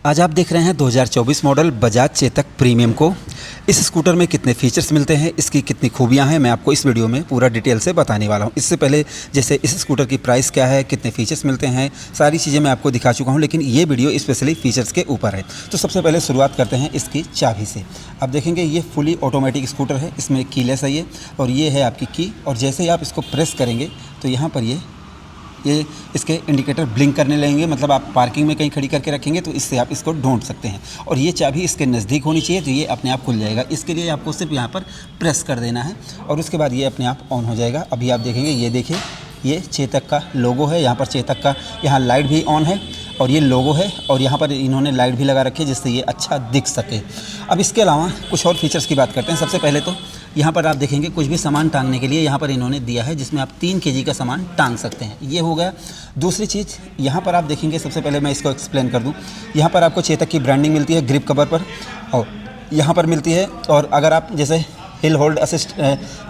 आज आप देख रहे हैं 2024 मॉडल बजाज चेतक प्रीमियम को। इस स्कूटर में कितने फीचर्स मिलते हैं, इसकी कितनी खूबियां हैं, मैं आपको इस वीडियो में पूरा डिटेल से बताने वाला हूं। इससे पहले जैसे इस स्कूटर की प्राइस क्या है, कितने फीचर्स मिलते हैं, सारी चीज़ें मैं आपको दिखा चुका हूं, लेकिन ये वीडियो स्पेशली फीचर्स के ऊपर है। तो सबसे पहले शुरुआत करते हैं इसकी चाबी से। आप देखेंगे ये फुली ऑटोमेटिक स्कूटर है, इसमें कीलेस है ये, और ये है आपकी की। और जैसे ही आप इसको प्रेस करेंगे तो यहाँ पर ये इसके इंडिकेटर ब्लिंक करने लगेंगे, मतलब आप पार्किंग में कहीं खड़ी करके रखेंगे तो इससे आप इसको ढूंढ सकते हैं। और ये चाबी इसके नज़दीक होनी चाहिए तो ये अपने आप खुल जाएगा। इसके लिए आपको सिर्फ यहाँ पर प्रेस कर देना है और उसके बाद ये अपने आप ऑन हो जाएगा। अभी आप देखेंगे, ये देखिए, ये चेतक का लोगो है, यहाँ पर चेतक का यहाँ लाइट भी ऑन है और ये लोगो है, और यहाँ पर इन्होंने लाइट भी लगा रखी है जिससे ये अच्छा दिख सके। अब इसके अलावा कुछ और फीचर्स की बात करते हैं। सबसे पहले तो यहाँ पर आप देखेंगे कुछ भी सामान टांगने के लिए यहाँ पर इन्होंने दिया है, जिसमें आप 3 kg का सामान टांग सकते हैं। ये हो गया। दूसरी चीज़ यहाँ पर आप देखेंगे, सबसे पहले मैं इसको एक्सप्लेन कर दूँ। यहाँ पर आपको चेतक की ब्रांडिंग मिलती है ग्रिप कवर पर, और यहाँ पर मिलती है। और अगर आप जैसे हिल होल्ड असिस्ट,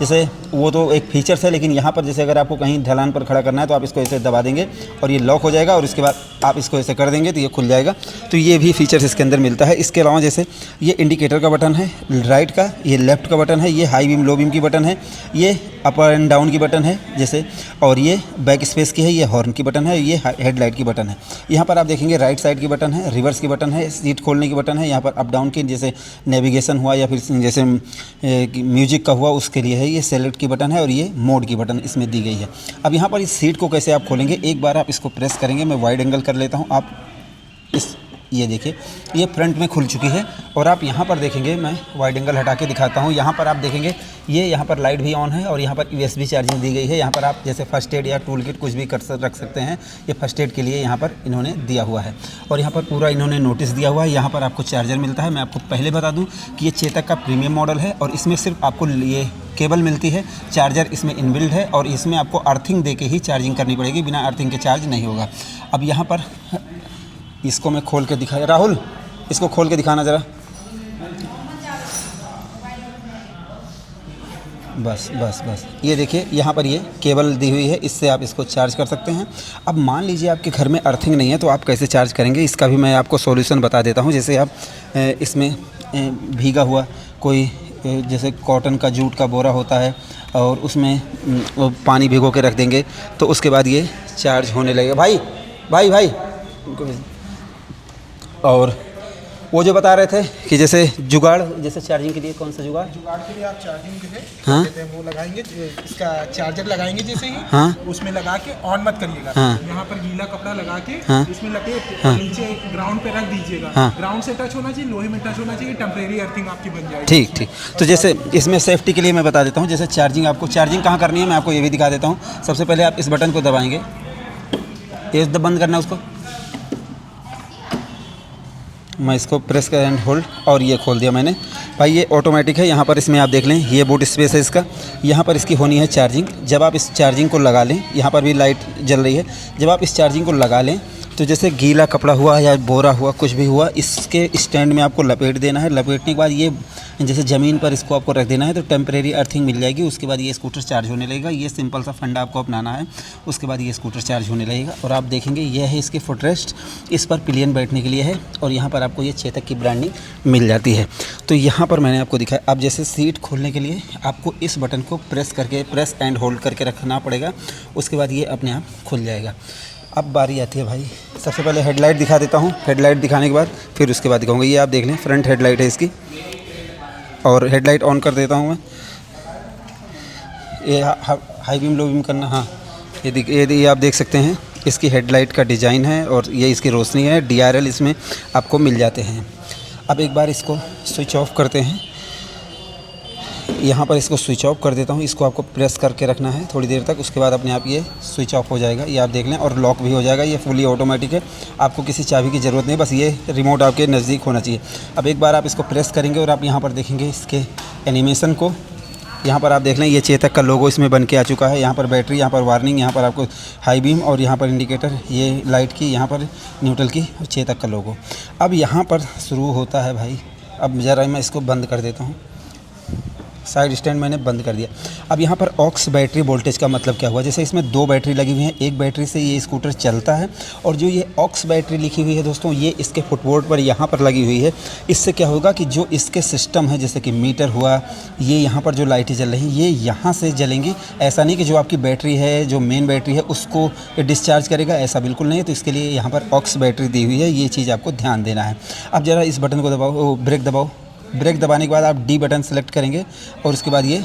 जैसे वो तो एक फीचर्स है, लेकिन यहाँ पर जैसे अगर आपको कहीं ढलान पर खड़ा करना है तो आप इसको ऐसे दबा देंगे और ये लॉक हो जाएगा, और उसके बाद आप इसको ऐसे कर देंगे तो ये खुल जाएगा। तो ये भी फीचर्स इसके अंदर मिलता है। इसके अलावा जैसे ये इंडिकेटर का बटन है राइट का, ये लेफ़्ट का बटन है, ये हाई बीम लो बीम की बटन है, ये अपर एंड डाउन की बटन है जैसे, और ये बैक स्पेस की है, ये हॉर्न की बटन है, ये हेडलाइट की बटन है। यहाँ पर आप देखेंगे राइट साइड की बटन है, रिवर्स की बटन है, सीट खोलने की बटन है, यहाँ पर अप डाउन की जैसे नेविगेशन हुआ या फिर जैसे म्यूजिक का हुआ उसके लिए है, ये सेलेक्ट की बटन है, और ये मोड की बटन इसमें दी गई है। अब यहाँ पर इस सीट को कैसे आप खोलेंगे, एक बार आप इसको प्रेस करेंगे, मैं वाइड एंगल कर लेता हूँ। आप ये देखिए, ये फ्रंट में खुल चुकी है, और आप यहाँ पर देखेंगे, मैं वाइड एंगल हटा के दिखाता हूँ। यहाँ पर आप देखेंगे ये यहाँ पर लाइट भी ऑन है, और यहाँ पर USB चार्जिंग दी गई है। यहाँ पर आप जैसे फर्स्ट एड या टूल किट कुछ भी रख सकते हैं, ये फर्स्ट एड के लिए यहाँ पर इन्होंने दिया हुआ है। और यहाँ पर पूरा इन्होंने नोटिस दिया हुआ है। यहाँ पर आपको चार्जर मिलता है। मैं आपको पहले बता दूँ कि ये चेतक का प्रीमियम मॉडल है, और इसमें सिर्फ आपको ये केबल मिलती है, चार्जर इसमें इनबिल्ट है, और इसमें आपको अर्थिंग दे के ही चार्जिंग करनी पड़ेगी, बिना अर्थिंग के चार्ज नहीं होगा। अब यहाँ पर इसको मैं खोल के दिखा, राहुल इसको खोल के दिखाना ज़रा, बस ये देखिए, यहाँ पर ये केबल दी हुई है, इससे आप इसको चार्ज कर सकते हैं। अब मान लीजिए आपके घर में अर्थिंग नहीं है तो आप कैसे चार्ज करेंगे, इसका भी मैं आपको सॉल्यूशन बता देता हूँ। जैसे आप इसमें भीगा हुआ कोई जैसे कॉटन का जूट का बोरा होता है, और उसमें पानी भिगो के रख देंगे तो उसके बाद ये चार्ज होने लगेगा। भाई और वो जो बता रहे थे कि जैसे जुगाड़, जैसे चार्जिंग के लिए कौन सा जुगाड़ के लिए आप चार्जिंग के लिए हाँ वो लगाएंगे, इसका चार्जर लगाएंगे जैसे ही हाँ उसमें लगा के ऑन मत करिएगा। हाँ यहाँ पर गीला कपड़ा लगा के हाँ इसमें लगे हाँ नीचे ग्राउंड पे रख दीजिएगा। हाँ ग्राउंड से टच होना चाहिए, लोहे में टच होना चाहिए, टेम्परेरी अर्थिंग आपकी बन जाएगी। ठीक। तो जैसे इसमें सेफ्टी के लिए मैं बता देता हूँ, जैसे चार्जिंग आपको चार्जिंग कहाँ करनी है मैं आपको ये भी दिखा देता हूँ। सबसे पहले आप इस बटन को दबाएंगे, ये बंद करना है उसको, मैं इसको प्रेस कर एंड होल्ड, और ये खोल दिया मैंने। भाई ये ऑटोमेटिक है। यहाँ पर इसमें आप देख लें, ये बूट स्पेस है इसका, यहाँ पर इसकी होनी है चार्जिंग। जब आप इस चार्जिंग को लगा लें, यहाँ पर भी लाइट जल रही है, जब आप इस चार्जिंग को लगा लें तो जैसे गीला कपड़ा हुआ या बोरा हुआ कुछ भी हुआ, इसके स्टैंड में आपको लपेट देना है। लपेटने के बाद ये जैसे ज़मीन पर इसको आपको रख देना है तो टेम्परेरी अर्थिंग मिल जाएगी। उसके बाद ये स्कूटर चार्ज होने लगेगा। ये सिंपल सा फंडा आपको अपनाना है, उसके बाद ये स्कूटर चार्ज होने लगेगा। और आप देखेंगे ये है इसकी फुटरेस्ट, इस पर पिलियन बैठने के लिए है, और यहाँ पर आपको ये चेतक की ब्रांडिंग मिल जाती है। तो यहाँ पर मैंने आपको दिखाया। अब जैसे सीट खोलने के लिए आपको इस बटन को प्रेस एंड होल्ड करके रखना पड़ेगा, उसके बाद ये अपने आप खुल जाएगा। अब बारी आती है भाई, सबसे पहले हेडलाइट दिखा देता हूँ। हेडलाइट दिखाने के बाद फिर उसके बाद दिखाऊंगा। ये आप देख लें, फ्रंट हेडलाइट है इसकी, और हेडलाइट ऑन कर देता हूँ मैं। ये हाई बीम लो बीम करना, हाँ ये आप देख सकते हैं, इसकी हेडलाइट का डिज़ाइन है, और ये इसकी रोशनी है। DRL इसमें आपको मिल जाते हैं। अब एक बार इसको स्विच ऑफ करते हैं। यहाँ पर इसको स्विच ऑफ कर देता हूँ। इसको आपको प्रेस करके रखना है थोड़ी देर तक, उसके बाद अपने आप ये स्विच ऑफ हो जाएगा। ये आप देख लें, और लॉक भी हो जाएगा। ये फुली ऑटोमेटिक है, आपको किसी चाबी की ज़रूरत नहीं, बस ये रिमोट आपके नज़दीक होना चाहिए। अब एक बार आप इसको प्रेस करेंगे और आप यहाँ पर देखेंगे इसके एनिमेशन को। यहाँ पर आप देख लें, ये चेतक का लोगो इसमें बन के आ चुका है। यहाँ पर बैटरी, यहाँ पर वार्निंग, यहाँ पर आपको हाई बीम, और यहाँ पर इंडिकेटर, ये लाइट की, यहाँ पर न्यूट्रल की, और चेतक का लोगो। अब यहाँ पर शुरू होता है भाई। अब ज़रा मैं इसको बंद कर देता हूँ। साइड स्टैंड मैंने बंद कर दिया। अब यहाँ पर ऑक्स बैटरी वोल्टेज का मतलब क्या हुआ, जैसे इसमें 2 बैटरी लगी हुई हैं, एक बैटरी से ये स्कूटर चलता है और जो ये ऑक्स बैटरी लिखी हुई है दोस्तों, ये इसके फुटबोर्ड पर यहाँ पर लगी हुई है। इससे क्या होगा कि जो इसके सिस्टम है, जैसे कि मीटर हुआ, ये यहाँ पर जो लाइटें जल रही हैं ये यहाँ से जलेंगी। ऐसा नहीं कि जो आपकी बैटरी है, जो मेन बैटरी है, उसको डिस्चार्ज करेगा, ऐसा बिल्कुल नहीं है। तो इसके लिए यहाँ पर ऑक्स बैटरी दी हुई है, ये चीज़ आपको ध्यान देना है। अब ज़रा इस बटन को दबाओ, ब्रेक दबाओ। ब्रेक दबाने के बाद आप डी बटन सेलेक्ट करेंगे और उसके बाद ये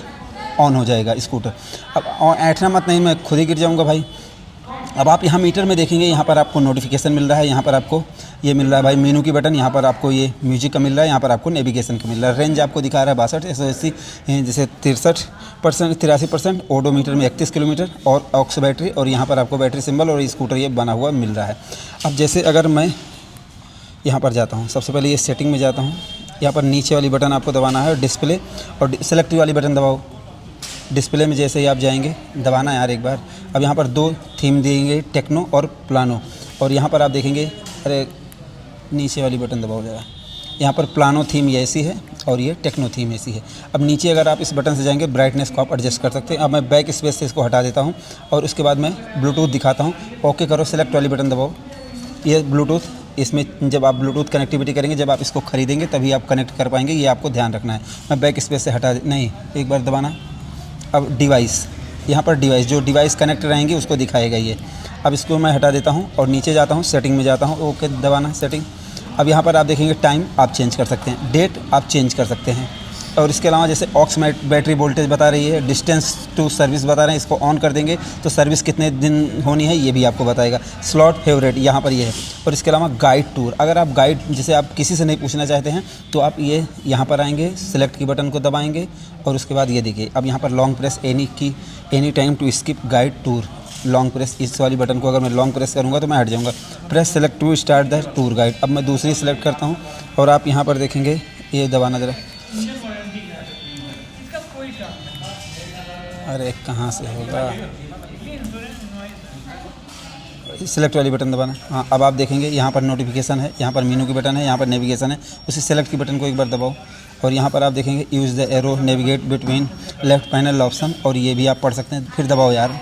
ऑन हो जाएगा स्कूटर। अब ऐठना मत, नहीं मैं खुद ही गिर जाऊंगा भाई। अब आप यहाँ मीटर में देखेंगे, यहाँ पर आपको नोटिफिकेशन मिल रहा है, यहाँ पर आपको ये मिल रहा है भाई मेनू की बटन, यहाँ पर आपको ये म्यूजिक का मिल रहा है, यहाँ पर आपको नेविगेशन का मिल रहा है। रेंज आपको दिखा रहा है 62 180, जैसे 63% 83%, ओडोमीटर में 31 किलोमीटर और ऑक्स बैटरी, और यहाँ पर आपको बैटरी सिंबल और स्कूटर ये बना हुआ मिल रहा है। अब जैसे अगर मैं यहाँ पर जाता हूँ, सबसे पहले ये सेटिंग में जाता हूँ, यहाँ पर नीचे वाली बटन आपको दबाना है, डिस्प्ले और सेलेक्ट वाली बटन दबाओ। डिस्प्ले में जैसे ही आप जाएंगे, दबाना यार एक बार। अब यहाँ पर 2 थीम देंगे, टेक्नो और प्लानो, और यहाँ पर आप देखेंगे, अरे नीचे वाली बटन दबाओ ज़रा, यहाँ पर प्लानो थीम ये ऐसी है और ये टेक्नो थीम ऐसी है। अब नीचे अगर आप इस बटन से जाएंगे, ब्राइटनेस को आप एडजस्ट कर सकते हैं। अब मैं बैक स्पेस से इसको हटा देता हूँ और उसके बाद मैं ब्लूटूथ दिखाता हूँ। ओके करो, सेलेक्ट वाली बटन दबाओ। ये ब्लूटूथ, इसमें जब आप ब्लूटूथ कनेक्टिविटी करेंगे, जब आप इसको खरीदेंगे तभी आप कनेक्ट कर पाएंगे, ये आपको ध्यान रखना है। मैं बैक स्पेस से हटा नहीं, एक बार दबाना। अब डिवाइस, यहाँ पर डिवाइस, जो डिवाइस कनेक्ट रहेंगी उसको दिखाएगा ये। अब इसको मैं हटा देता हूँ और नीचे जाता हूँ, सेटिंग में जाता हूँ, ओके दबाना, सेटिंग। अब यहाँ पर आप देखेंगे टाइम आप चेंज कर सकते हैं, डेट आप चेंज कर सकते हैं, और इसके अलावा जैसे ऑक्स बैटरी वोल्टेज बता रही है, डिस्टेंस टू सर्विस बता रहे हैं, इसको ऑन कर देंगे तो सर्विस कितने दिन होनी है ये भी आपको बताएगा। स्लॉट फेवरेट यहाँ पर ये है, और इसके अलावा गाइड टूर, अगर आप गाइड जैसे आप किसी से नहीं पूछना चाहते हैं तो आप ये यहाँ पर आएंगे, सेलेक्ट की बटन को दबाएंगे और उसके बाद ये देखिए, अब यहाँ पर long press any time to skip guide tour, long press, इस वाली बटन को अगर मैं लॉन्ग प्रेस करूँगा तो मैं हट जाऊँगा। Press select to start the tour guide. अब मैं दूसरी सेलेक्ट करता हूँ और आप यहाँ पर देखेंगे, ये दबाना ज़रा, अरे कहाँ से होगा, सेलेक्ट वाली बटन दबाना। हाँ, अब आप देखेंगे यहाँ पर नोटिफिकेशन है, यहाँ पर मेनू की बटन है, यहाँ पर नेविगेशन है, उसी सेलेक्ट की बटन को एक बार दबाओ और यहाँ पर आप देखेंगे use the arrow navigate between left panel option, और ये भी आप पढ़ सकते हैं। फिर दबाओ यार,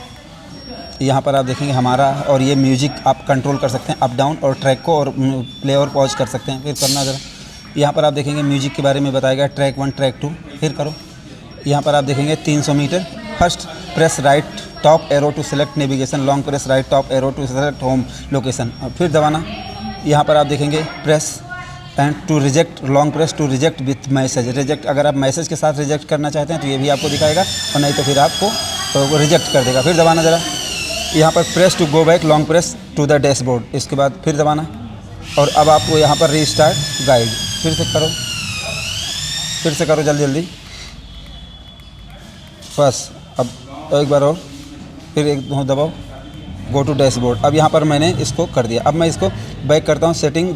यहाँ पर आप देखेंगे हमारा, और ये म्यूजिक आप कंट्रोल कर सकते हैं अप डाउन, और ट्रैक को और प्ले और पॉज कर सकते हैं। फिर करना ज़रा, यहाँ पर आप देखेंगे म्यूजिक के बारे में बताएगा, ट्रैक 1 ट्रैक 2, फिर करो। यहाँ पर आप देखेंगे 300 metre, first press right top arrow to select navigation, long press right top arrow to select home location, और फिर दबाना। यहाँ पर आप देखेंगे press end to reject, long press to reject with message, reject, अगर आप मैसेज के साथ रिजेक्ट करना चाहते हैं तो ये भी आपको दिखाएगा, और नहीं तो फिर आपको रिजेक्ट कर देगा। फिर दबाना ज़रा, यहाँ पर press to go back, long press to the dashboard, इसके बाद फिर दबाना, और अब आपको यहाँ पर रीस्टार्ट गाइड, फिर से करो जल्दी जल्दी, बस। अब एक बार और, फिर एक दबाओ, गो टू डैशबोर्ड। अब यहाँ पर मैंने इसको कर दिया। अब मैं इसको बैक करता हूँ, सेटिंग,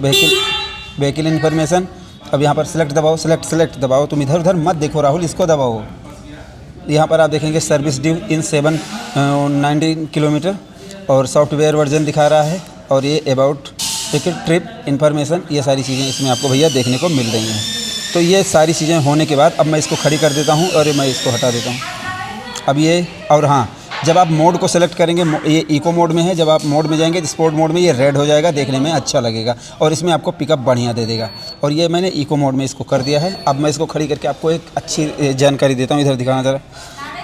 व्हीकल इन्फॉर्मेशन। अब यहाँ पर सेलेक्ट दबाओ, सेलेक्ट दबाओ, तुम इधर उधर मत देखो राहुल, इसको दबाओ। यहाँ पर आप देखेंगे सर्विस ड्यू इन 719 किलोमीटर, और सॉफ्टवेयर वर्जन दिखा रहा है, और ये अबाउट टिकट ट्रिप इन्फॉर्मेशन, ये सारी चीज़ें इसमें आपको भैया देखने को मिल रही हैं। तो ये सारी चीज़ें होने के बाद अब मैं इसको खड़ी कर देता हूँ और मैं इसको हटा देता हूँ। अब ये, और हाँ, जब आप मोड को सेलेक्ट करेंगे, ये इको मोड में है, जब आप मोड में जाएंगे स्पोर्ट मोड में ये रेड हो जाएगा, देखने में अच्छा लगेगा और इसमें आपको पिकअप बढ़िया दे देगा। और ये मैंने इको मोड में इसको कर दिया है। अब मैं इसको खड़ी करके आपको एक अच्छी जानकारी देता हूँ, इधर दिखाना ज़रा।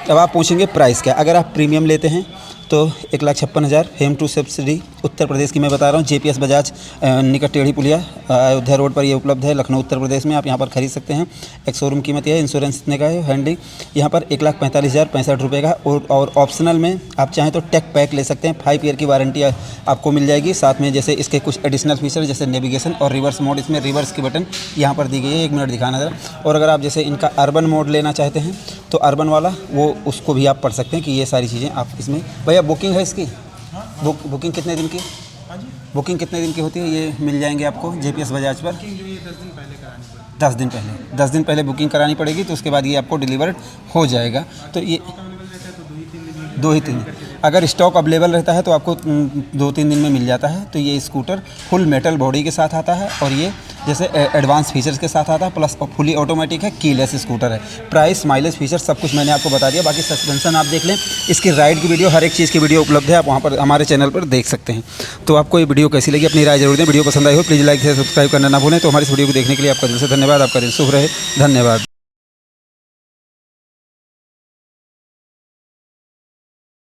अब आप पूछेंगे प्राइस क्या, अगर आप प्रीमियम लेते हैं तो 1,56,000, FAME two subsidy, Uttar Pradesh की मैं बता रहा हूँ, JPS बजाज निकट टेढ़ी पुलिया अयोध्या रोड पर ये उपलब्ध है, लखनऊ उत्तर प्रदेश में। आप यहाँ पर खरीद सकते हैं। एक शोरूम कीमत है, इंश्योरेंस इतने का है, हैंडिंग यहाँ पर 1,45,065 रुपये का। और ऑप्शनल में आप चाहें तो टेक पैक ले सकते हैं, 5 ईयर की वारंटी आपको मिल जाएगी। साथ में जैसे इसके कुछ एडिशनल फीचर जैसे नेविगेशन और रिवर्स मोड, इसमें रिवर्स की बटन यहाँ पर दी गई है, 1 मिनट दिखाना ज़रा। और अगर आप जैसे इनका अर्बन मोड लेना चाहते हैं तो अर्बन वाला वो उसको भी आप पढ़ सकते हैं कि ये सारी चीज़ें आप इसमें। भैया बुकिंग है इसकी, बुकिंग कितने दिन की, बुकिंग कितने दिन की होती है? ये मिल जाएंगे आपको JPS बजाज पर। 10 दिन पहले बुकिंग करानी पड़ेगी, तो उसके बाद ये आपको डिलीवर्ड हो जाएगा। तो ये 2 ही 3 दिन। अगर स्टॉक अवेलेबल रहता है तो आपको 2-3 दिन में मिल जाता है। तो ये स्कूटर फुल मेटल बॉडी के साथ आता है और ये जैसे एडवांस फीचर्स के साथ आता है, प्लस फुली ऑटोमेटिक है, कीलेस स्कूटर है। प्राइस, माइलेज, फीचर्स सब कुछ मैंने आपको बता दिया। बाकी सस्पेंशन आप देख लें, इसकी राइड की वीडियो, हर एक चीज़ की वीडियो उपलब्ध है, आप वहाँ पर हमारे चैनल पर देख सकते हैं। तो आपको ये वीडियो कैसी लगी अपनी राय जरूर दें। वीडियो पसंद आई हो प्लीज़ लाइक से सब्सक्राइब करना ना भूलें। तो हमारी इस वीडियो को देखने के लिए आपका दिल से धन्यवाद। आपका दिन शुभ रहे। धन्यवाद।